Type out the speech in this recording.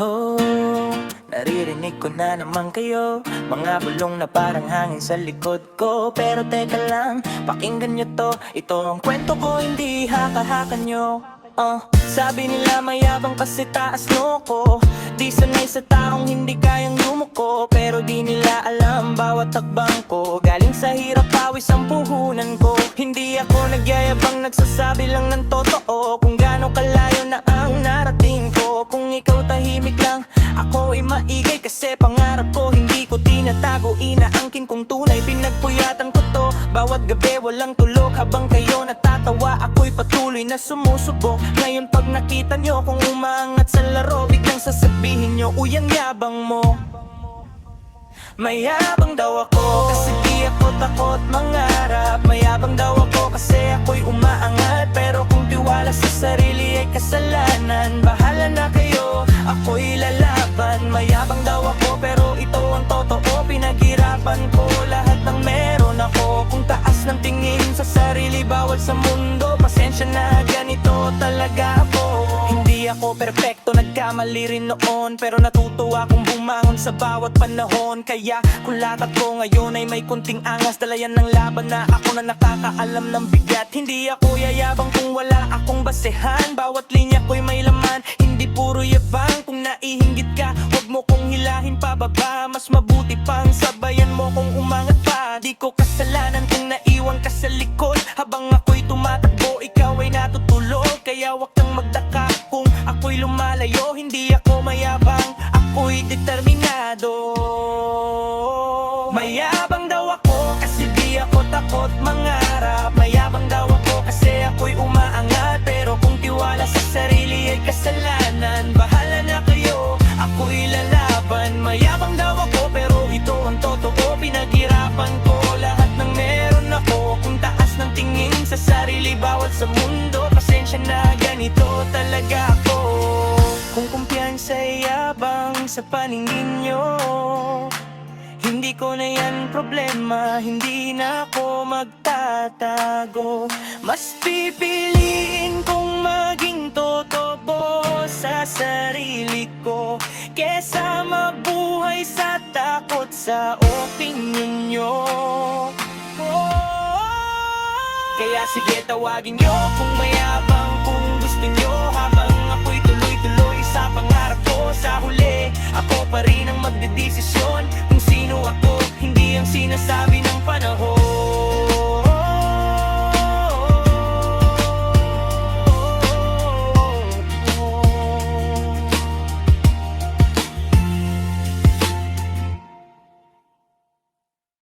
Oh, naririnig ko na naman kayo, mga bulong na parang hangin sa likod ko. Pero teka lang, pakinggan nyo to, ito ang kwento ko, hindi haka-haka nyo. Sabi nila mayabang kasi taas loko, di sanay sa taong hindi kayang lumuko. Pero di nila alam bawat takbang ko, galing sa hirap pawis ang puhunan ko. Hindi ako nagyayabang, nagsasabi lang ng totoo, kung gaano kalayo na ang narating ko. Kung ikaw tahimik lang, ako ay maigay, kasi pangarap ko hindi ko tinatago. Inaangkin kong tunay, pinagpuyatan ko to. Bawat gabi walang tulog, habang kayo natatawa, ako'y patuloy na sumusubok. Ngayon pag nakita nyo kung umaangat sa laro, biglang sasabihin nyo, uy, ang yabang mo. Mayabang daw ako kasi di ako takot mangarap. Mayabang daw ako kasi ako'y umaangat. Pero kung tiwala sa sarili ay kasalanan, bahala na kayo, ako'y lalaban. Mayabang daw ako pero ito ang totoo, pinaghirapan ko lahat ng meron ako. Kung taas ng tingin sa sarili bawal sa mundo, pasensya na, ganito talaga ako. Hindi ako perpekto, nagkamali rin noon, pero natutuwa kong bumangon sa bawat panahon. Kaya kulatat ko ngayon ay may kunting angas, dalayan ng laban na ako na nakakaalam ng bigat. Hindi ako yayabang kung wala akong basehan, bawat linya ko'y may laman, hindi puro yabang. Kung naihinggit ka, huwag mo kong hilahin pababa, mas mabuti pang sabayan mo kung umangat pa. Di ko kasalanan kung naiwan ka sa likod, habang ako'y tumatakbo, ikaw ay natutulog. Kaya wag kang magdaka kung ako'y lumalayo, hindi ako mayabang, ako'y determinado. Mayabang daw ako kasi di ako takot mangarap. Mayabang daw ako kasi ako'y umaangat. Pero kung tiwala sa sarili ay kasalanan, bahala na kayo, ako'y lalaban. Mayabang daw ako pero ito ang totoo, pinaghirapan ko lahat ng meron ako. Kung taas ng tingin sa sarili bawal sa mundo, pasensya na, ganito talaga ako. Kung kumpiyansa ay yabang sa paningin nyo, hindi ko na yan problema, hindi na ako magtatago. Mas pipiliin kong maging totoo sa sarili ko, kesa mabuhay sa takot sa opinyon nyo. Kaya sige, tawagin nyo kung mayabang, kung gusto nyo, habang